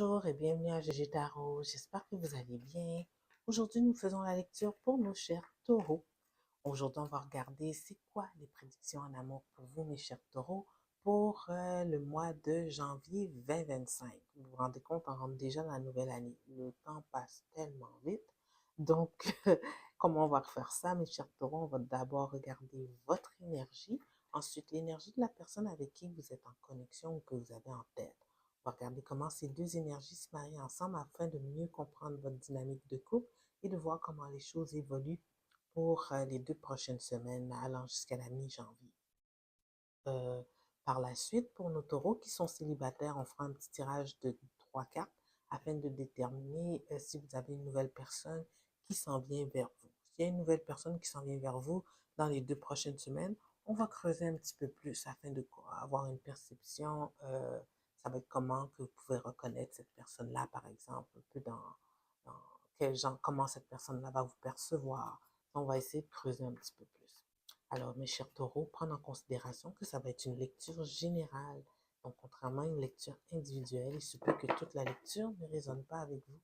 Bonjour et bienvenue à GG Tarot. J'espère que vous allez bien. Aujourd'hui, nous faisons la lecture pour nos chers taureaux. Aujourd'hui, on va regarder c'est quoi les prédictions en amour pour vous, mes chers taureaux, pour le mois de janvier 2025. Vous vous rendez compte, on rentre déjà dans la nouvelle année. Le temps passe tellement vite. Donc, comment on va refaire ça, mes chers taureaux? On va d'abord regarder votre énergie, ensuite l'énergie de la personne avec qui vous êtes en connexion ou que vous avez en tête. On va regarder comment ces deux énergies se marient ensemble afin de mieux comprendre votre dynamique de couple et de voir comment les choses évoluent pour les 2 prochaines semaines allant jusqu'à la mi-janvier. Euh, Par la suite, pour nos taureaux qui sont célibataires, on fera un petit tirage de 3 cartes afin de déterminer si vous avez une nouvelle personne qui s'en vient vers vous. S'il y a une nouvelle personne qui s'en vient vers vous dans les 2 prochaines semaines, on va creuser un petit peu plus afin de avoir une perception. Ça va être comment que vous pouvez reconnaître cette personne-là, par exemple, un peu dans quel genre, comment cette personne-là va vous percevoir. On va essayer de creuser un petit peu plus. Alors, mes chers taureaux, prendre en considération que ça va être une lecture générale. Donc, contrairement à une lecture individuelle, il se peut que toute la lecture ne résonne pas avec vous.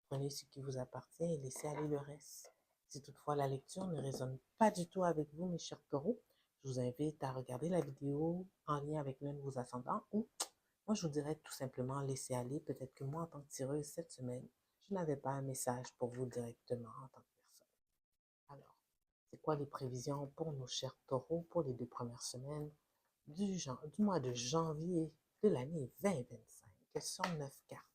Prenez ce qui vous appartient et laissez aller le reste. Si toutefois la lecture ne résonne pas du tout avec vous, mes chers taureaux, je vous invite à regarder la vidéo en lien avec l'un de vos ascendants ou moi, je vous dirais tout simplement laisser aller. Peut-être que moi, en tant que tireuse, cette semaine, je n'avais pas un message pour vous directement en tant que personne. Alors, c'est quoi les prévisions pour nos chers taureaux pour les 2 premières semaines du mois de janvier de l'année 2025? Quelles sont 9 cartes?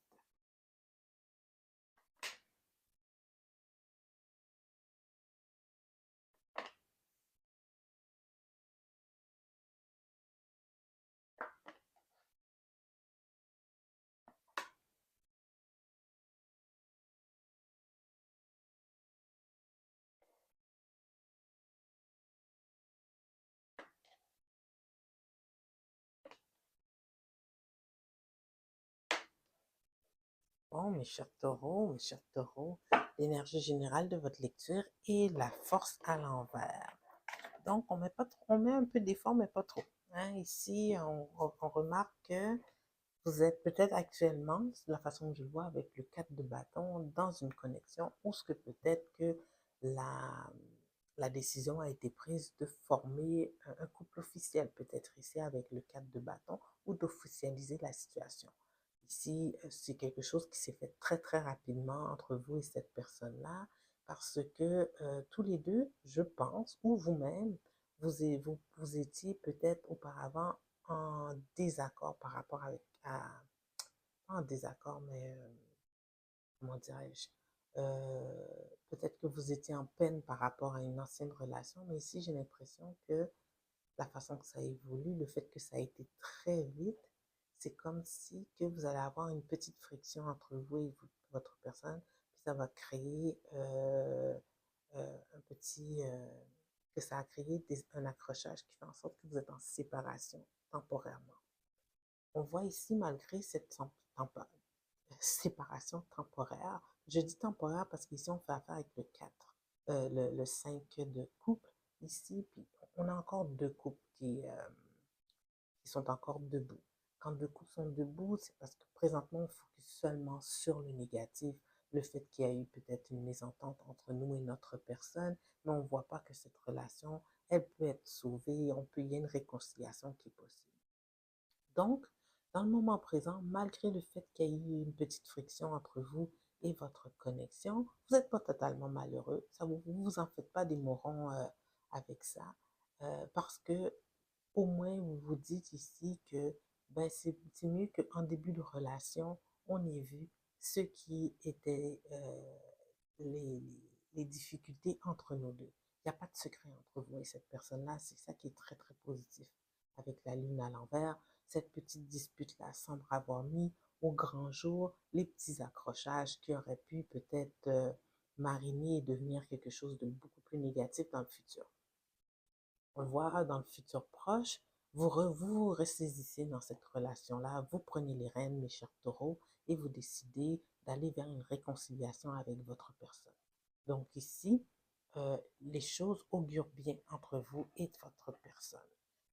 Bon, mes chers taureaux, l'énergie générale de votre lecture est la force à l'envers. Donc, on met, pas trop, on met un peu d'effort, mais pas trop. Hein, ici, on remarque que vous êtes peut-être actuellement, c'est la façon que je le vois avec le 4 de bâton, dans une connexion où ce que peut-être que la, la décision a été prise de former un couple officiel, peut-être ici avec le 4 de bâton, ou d'officialiser la situation. Ici, c'est quelque chose qui s'est fait très, très rapidement entre vous et cette personne-là, parce que tous les deux, je pense, ou vous-même, vous étiez peut-être auparavant en désaccord par rapport pas en désaccord, mais comment dirais-je, peut-être que vous étiez en peine par rapport à une ancienne relation, mais ici j'ai l'impression que la façon que ça évolue, le fait que ça a été très vite, c'est comme si que vous allez avoir une petite friction entre vous et votre personne, puis ça va créer un petit, que ça a créé un accrochage qui fait en sorte que vous êtes en séparation temporairement. On voit ici, malgré cette séparation temporaire, je dis temporaire parce qu'ici on fait affaire avec le 4, le 5 de couple ici, puis on a encore 2 couples qui sont encore debout. Quand 2 couples sont debout, c'est parce que présentement on focus seulement sur le négatif, le fait qu'il y a eu peut-être une mésentente entre nous et notre personne, mais on ne voit pas que cette relation, elle peut être sauvée, il y a une réconciliation qui est possible. Donc, dans le moment présent, malgré le fait qu'il y ait eu une petite friction entre vous et votre connexion, vous n'êtes pas totalement malheureux. Ça, vous ne vous en faites pas des morons avec ça, parce que au moins vous vous dites ici que ben, c'est mieux qu'en début de relation, on ait vu ce qui était les, les difficultés entre nous deux. Il n'y a pas de secret entre vous et cette personne-là. C'est ça qui est très, très positif. Avec la lune à l'envers, cette petite dispute-là semble avoir mis au grand jour les petits accrochages qui auraient pu peut-être mariner et devenir quelque chose de beaucoup plus négatif dans le futur. On le voit dans le futur proche, vous ressaisissez dans cette relation-là, vous prenez les rênes, mes chers taureaux, et vous décidez d'aller vers une réconciliation avec votre personne. Donc ici, les choses augurent bien entre vous et de votre personne.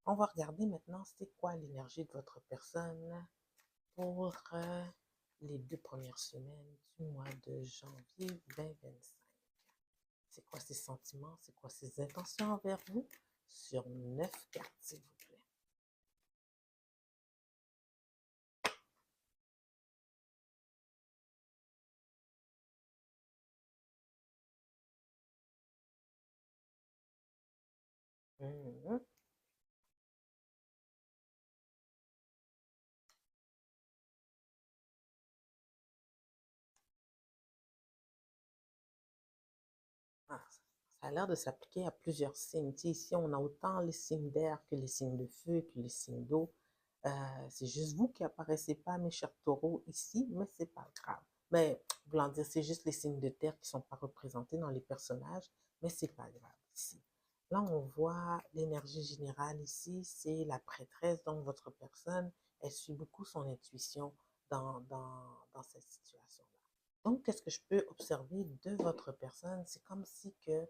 On va regarder maintenant c'est quoi l'énergie de votre personne pour les 2 premières semaines du mois de janvier 2025. C'est quoi ses sentiments? C'est quoi ses intentions envers vous? Sur 9 cartes, s'il vous plaît. Mhm. Ah, ça a l'air de s'appliquer à plusieurs signes. Tu sais, ici, on a autant les signes d'air que les signes de feu, que les signes d'eau. C'est juste vous qui apparaissez pas, mes chers taureaux, ici, mais c'est pas grave. Mais, voulant dire, c'est juste les signes de terre qui sont pas représentés dans les personnages, mais c'est pas grave ici. Là, on voit l'énergie générale ici, c'est la prêtresse, donc votre personne, elle suit beaucoup son intuition dans cette situation-là. Donc, qu'est-ce que je peux observer de votre personne? C'est comme si que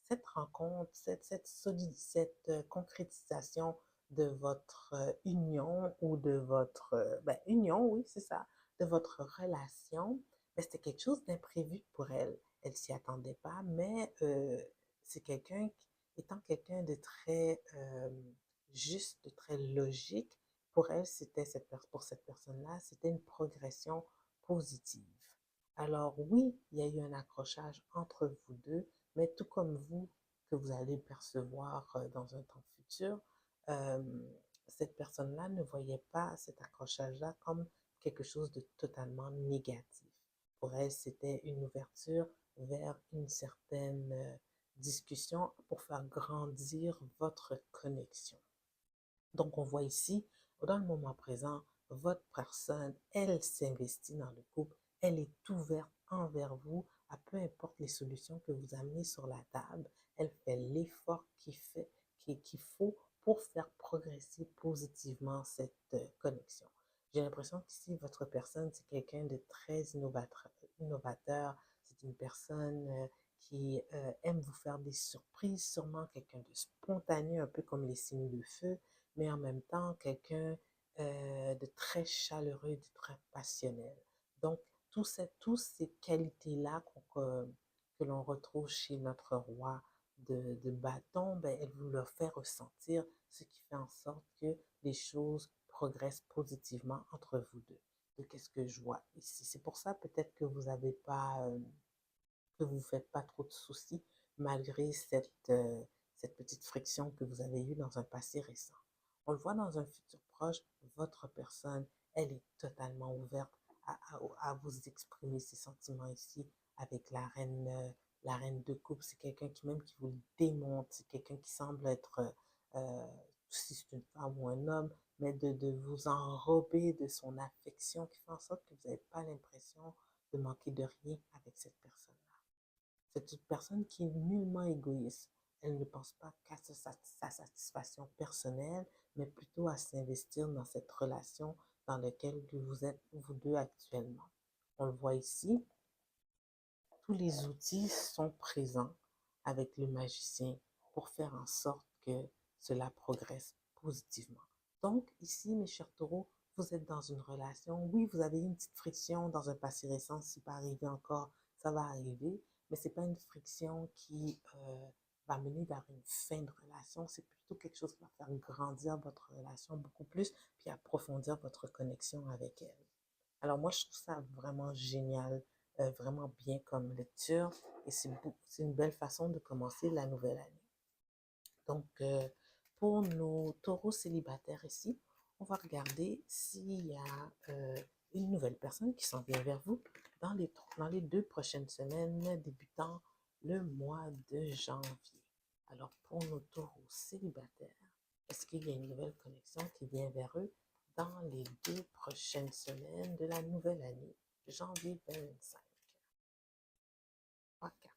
cette rencontre, cette concrétisation de votre union ou de votre union, oui, c'est ça, de votre relation, ben, c'était quelque chose d'imprévu pour elle. Elle s'y attendait pas, mais c'est étant quelqu'un de très juste, de très logique, pour elle, pour cette personne-là, c'était une progression positive. Alors oui, il y a eu un accrochage entre vous deux, mais tout comme vous, que vous allez percevoir dans un temps futur, euh, cette personne-là ne voyait pas cet accrochage-là comme quelque chose de totalement négatif. Pour elle, c'était une ouverture vers une certaine discussion pour faire grandir votre connexion. Donc, on voit ici, dans le moment présent, votre personne, elle s'investit dans le couple, elle est ouverte envers vous, à peu importe les solutions que vous amenez sur la table, elle fait l'effort qu'il faut pour faire progresser positivement cette connexion. J'ai l'impression qu'ici, votre personne, c'est quelqu'un de très innovateur, c'est une personne qui aime vous faire des surprises, sûrement quelqu'un de spontané, un peu comme les signes de feu, mais en même temps quelqu'un de très chaleureux, de très passionnel. Donc, toutes ces qualités-là que l'on retrouve chez notre roi de bâton, ben, elle vous le fait ressentir, ce qui fait en sorte que les choses progressent positivement entre vous deux. De qu'est-ce que je vois ici? C'est pour ça peut-être que vous n'avez pas que vous ne faites pas trop de soucis malgré cette petite friction que vous avez eue dans un passé récent. On le voit dans un futur proche, votre personne, elle est totalement ouverte à vous exprimer ses sentiments ici avec la reine de coupe. C'est quelqu'un qui même qui vous le démontre, c'est quelqu'un qui semble être, euh, si c'est une femme ou un homme, mais de vous enrober de son affection qui fait en sorte que vous n'avez pas l'impression de manquer de rien avec cette personne. C'est une personne qui est nullement égoïste. Elle ne pense pas qu'à sa satisfaction personnelle, mais plutôt à s'investir dans cette relation dans laquelle vous êtes, vous deux, actuellement. On le voit ici, tous les outils sont présents avec le magicien pour faire en sorte que cela progresse positivement. Donc, ici, mes chers taureaux, vous êtes dans une relation. Oui, vous avez une petite friction dans un passé récent. Si pas arrivé encore, ça va arriver. Mais ce n'est pas une friction qui va mener vers une fin de relation. C'est plutôt quelque chose qui va faire grandir votre relation beaucoup plus, puis approfondir votre connexion avec elle. Alors moi, je trouve ça vraiment génial, vraiment bien comme lecture et c'est une belle façon de commencer la nouvelle année. Donc, pour nos taureaux célibataires ici, on va regarder s'il y a une nouvelle personne qui s'en vient vers vous dans les 2 prochaines semaines débutant le mois de janvier. Alors, pour nos taureaux célibataires, est-ce qu'il y a une nouvelle connexion qui vient vers eux dans les 2 prochaines semaines de la nouvelle année, janvier 2025? Trois cartes.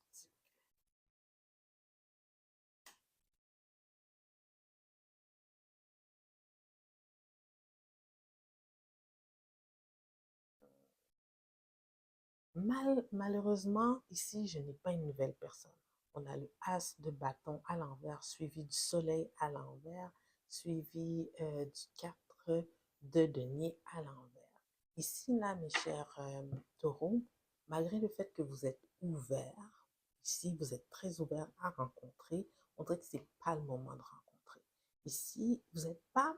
Malheureusement, ici, je n'ai pas une nouvelle personne. On a le as de bâton à l'envers, suivi du soleil à l'envers, suivi du 4 de denier à l'envers. Ici, là, mes chers taureaux, malgré le fait que vous êtes ouverts, ici, vous êtes très ouverts à rencontrer, on dirait que ce n'est pas le moment de rencontrer. Ici, vous n'êtes pas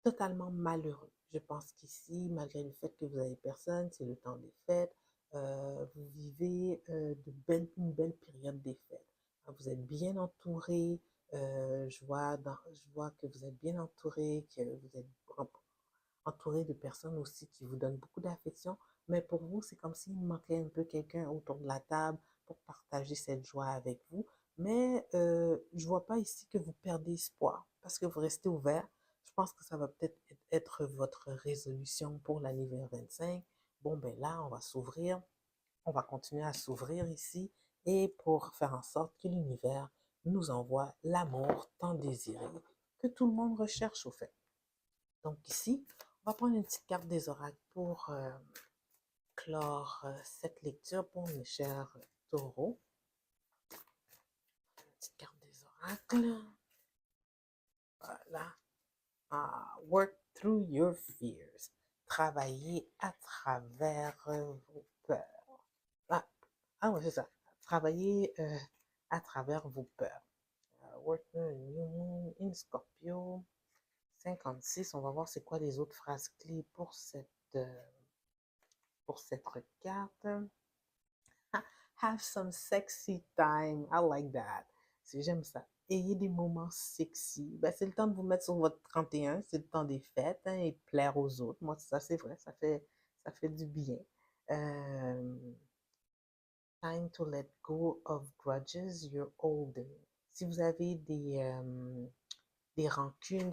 totalement malheureux. Je pense qu'ici, malgré le fait que vous avez personne, c'est le temps des fêtes, vous vivez une belle période des fêtes. Vous êtes bien entouré, je vois que vous êtes bien entouré, que vous êtes entouré de personnes aussi qui vous donnent beaucoup d'affection, mais pour vous, c'est comme s'il manquait un peu quelqu'un autour de la table pour partager cette joie avec vous. Mais je ne vois pas ici que vous perdez espoir parce que vous restez ouvert. Je pense que ça va peut-être être votre résolution pour l'année 2025. Bon, ben là, on va s'ouvrir, on va continuer à s'ouvrir ici et pour faire en sorte que l'univers nous envoie l'amour tant désiré que tout le monde recherche au fait. Donc ici, on va prendre une petite carte des oracles pour clore cette lecture pour mes chers taureaux. Une petite carte des oracles. Voilà. Work through your fears. Travailler à travers vos peurs. Ouais, c'est ça. Travailler à travers vos peurs. Work through new moon in Scorpio. 56. On va voir c'est quoi les autres phrases clés pour cette carte. Have some sexy time. I like that. J'aime ça. Ayez des moments sexy. Ben, c'est le temps de vous mettre sur votre 31. C'est le temps des fêtes hein, et plaire aux autres. Moi, ça, c'est vrai. Ça fait du bien. Euh, Time to let go of grudges you're holding. Si vous avez des rancunes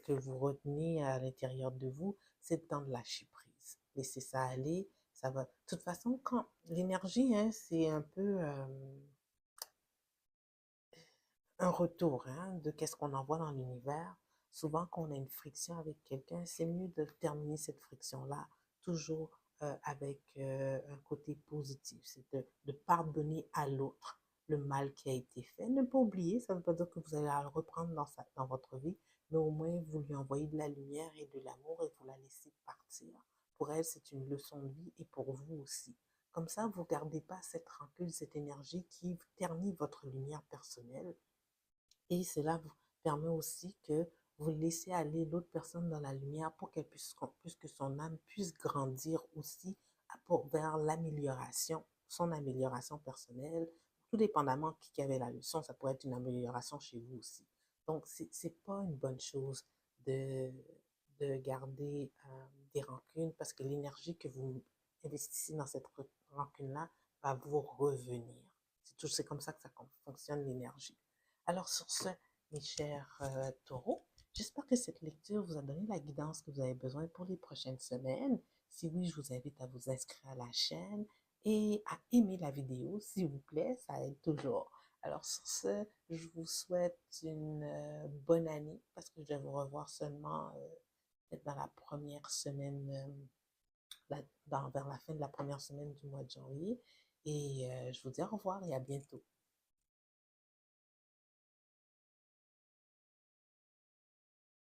que vous retenez à l'intérieur de vous, c'est le temps de lâcher prise. Laissez ça aller, ça va. De toute façon, quand l'énergie, hein, c'est un peu un retour hein, de qu'est-ce qu'on envoie dans l'univers. Souvent, quand on a une friction avec quelqu'un, c'est mieux de terminer cette friction-là toujours avec un côté positif. C'est de pardonner à l'autre le mal qui a été fait. Ne pas oublier, ça ne veut pas dire que vous allez le reprendre dans votre vie, mais au moins vous lui envoyez de la lumière et de l'amour et vous la laissez partir. Pour elle, c'est une leçon de vie et pour vous aussi. Comme ça, vous ne gardez pas cette rancune, cette énergie qui ternit votre lumière personnelle et cela vous permet aussi que vous laissez aller l'autre personne dans la lumière pour qu'elle puisse que son âme puisse grandir aussi vers l'amélioration, son amélioration personnelle, tout dépendamment qui avait la leçon, ça pourrait être une amélioration chez vous aussi. Donc, c'est pas une bonne chose de, de garder des rancunes parce que l'énergie que vous investissez dans cette rancune-là va vous revenir. C'est comme ça que ça fonctionne l'énergie. Alors sur ce, mes chers taureaux, j'espère que cette lecture vous a donné la guidance que vous avez besoin pour les prochaines semaines. Si oui, je vous invite à vous inscrire à la chaîne et à aimer la vidéo, s'il vous plaît, ça aide toujours. Alors sur ce, je vous souhaite une bonne année parce que je vais vous revoir seulement peut-être dans la première semaine, vers la fin de la première semaine du mois de janvier. Et je vous dis au revoir et à bientôt.